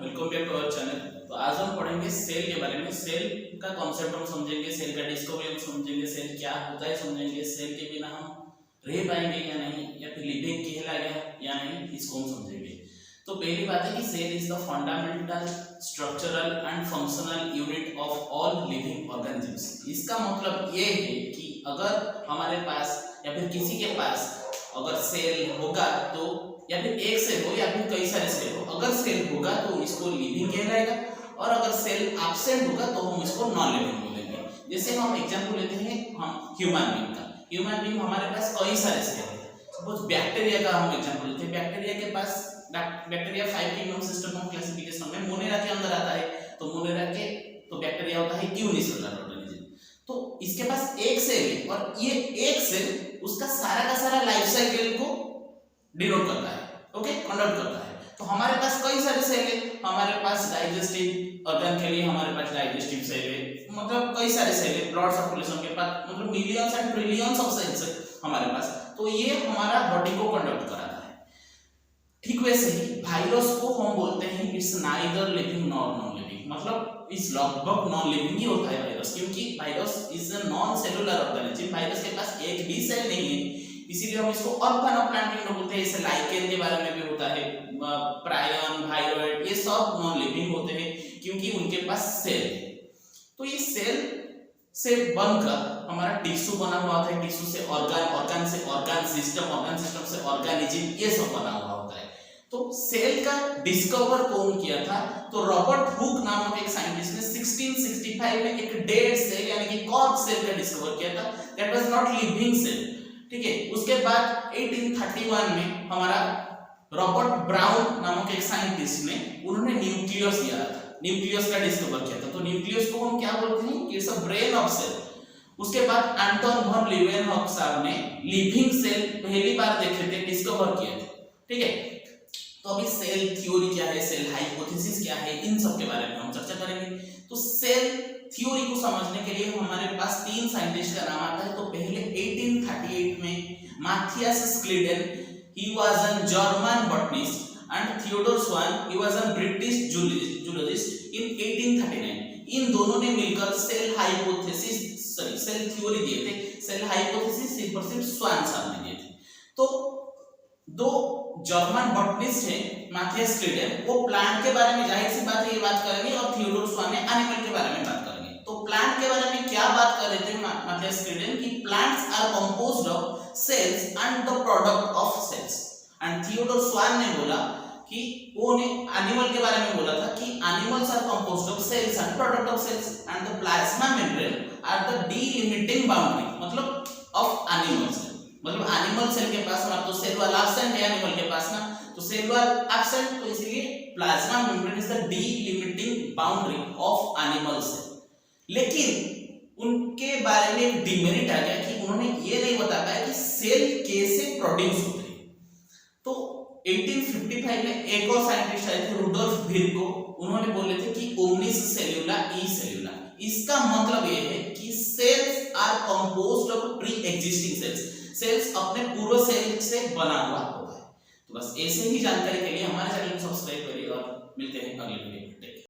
Welcome back to our channel. तो आज हम पढ़ेंगे सेल के बारे में। सेल का कॉन्सेप्ट हम समझेंगे, सेल का डिस्कवरी हम समझेंगे, सेल क्या होता है समझेंगे, सेल के बिना हम रह पाएंगे या नहीं, या फिर लिविंग कहलाएगा या नहीं, इसको हम समझेंगे। तो पहली बात है कि cell is the fundamental structural and functional unit of all living organisms. इसका मतलब ये है कि अगर हमारे पास या फिर किसी के पास अगर सेल होगा तो, या फिर एक सेल हो या फिर कई सारे सेल हो, अगर सेल होगा तो इसको लिविंग कहलाएगा, और अगर सेल एब्सेंट होगा तो हम इसको नॉन लिविंग बोलेंगे। जैसे हम एग्जांपल लेते हैं हम ह्यूमन बीइंग का। ह्यूमन बीइंग हमारे पास कई सारे सेल है। सपोज बैक्टीरिया का हम एग्जांपल लेते हैं। बैक्टीरिया के पास bacteria 5 kingdom system of classification में मोनेरा के अंदर आता है। तो मोनेरा के तो बैक्टीरिया होता है यूनिसेलुलर ऑर्गेनिज्म। तो इसके पास एक सेल है और ये एक सेल उसका सारा का सारा लाइफ साइकिल को डिनोट करता है, ओके, कंडक्ट करता है। तो हमारे पास कई सारे सेल है। हमारे पास डाइजेस्टिव ऑर्गन के लिए हमारे पास डाइजेस्टिव सेल है, मतलब कई सारे सेल है। ब्लड सर्कुलेशन के पास मतलब millions and trillions of cells है हमारे पास। तो ये हमारा बॉडी को कंडक्ट कराता है। ठीक वैसे ही वायरस को हम बोलते हैं it's neither living nor non living, मतलब इस लगभग नॉन लिविंग ही होता है वायरस, क्योंकि virus is a non cellular organism. Virus के पास एक भी सेल नहीं है, इसीलिए हम इसको ऑर्गेनोप्लाज्मिक बोलते हैं। जैसे लाइकेन के बारे में भी होता है, प्रायन, वायरोइड, ये सब नॉन लिविंग होते हैं क्योंकि उनके पास सेल है। तो ये सेल से बनकर हमारा टिश्यू बना हुआ होता है, टिश्यू से ऑर्गन, ऑर्गन से ऑर्गन सिस्टम, ऑर्गन सिस्टम से ऑर्गेनिज्म, ये सब बना हुआ होता है। तो सेल का डिस्कवर कौन किया था? तो रॉबर्ट हुक नामक एक साइंटिस्ट ने 1665 में एक डेड सेल यानी कि कॉर्प्स सेल का डिस्कवर किया था। That was not living cell, ठीक है। उसके बाद 1831 में हमारा रॉबर्ट ब्राउन नामक एक साइंटिस्ट ने उन्होंने न्यूक्लियस दिया था, न्यूक्लियस का डिस्कवर किया था। तो न्यूक्लियस को हम क्या बोलते हैं? It's a brain of cell. उसके बाद एंटन von लीवेनहॉक साहब ने लिविंग सेल पहली बार देखे थे, डिस्कवर किए थे, ठीक है। तो अभी सेल थ्योरी क्या है, सेल हाइपोथेसिस क्या है, इन सब के बारे में हम चर्चा करेंगे। तो सेल थ्योरी को समझने के लिए हमारे पास 3 साइंटिस्ट का नाम आता है। तो पहले 1838 में Matthias Schleiden, he was a German botanist, and Theodor Schwann, he was a British zoologist in 1839। इन दोनों ने मिलकर cell hypothesis, sorry, cell theory दिए थे। सेल हाइपोथेसिस सिर्फ स्वान साहब ने दिए थे। तो दो जर्मन बॉटनिस्ट है माथियास स्क्लीडेन, वो प्लांट के बारे में जाहिर सी बात है ये बात करेंगे, और थियोडोर स्वान ने एनिमल के बारे में बात करेंगे। तो प्लांट के बारे में क्या बात कर रहे थे माथियास स्क्लीडेन कि plants are composed of cells and the product of cells, and Theodor Schwann ने बोला कि वो ने एनिमल के बारे में बोला था कि animals are composed of cells and product of cells, and the plasma membrane are the delimiting boundary, मतलब ऑफ एनिमल्स, मतलब एनिमल सेल के पास ना तो सेल वाल एब्सेंट है एनिमल के पास ना, तो सेल वाल एब्सेंट, तो इसलिए plasma membrane is the delimiting boundary of animal cell. लेकिन उनके बारे में एक डिमेरिट आ गया कि उन्होंने ये नहीं बता पाया कि सेल कैसे प्रोड्यूस होते हैं। तो 1855 में एक और साइंटिस्ट आए थे, रुडोल्फ विर्गो, उन्होंने बोले थे कि ओमनिस सेल्यूला ई सेल्यूला। इसका मतलब ये है कि cells are composed of pre existing cells, cells अपने पूर्व सेल से बना हुआ होता है। तो बस ऐसे ही जानकारी के लिए हमारे चैनल को सब्सक्राइब करिए और मिलते हैं अगले वीडियो में।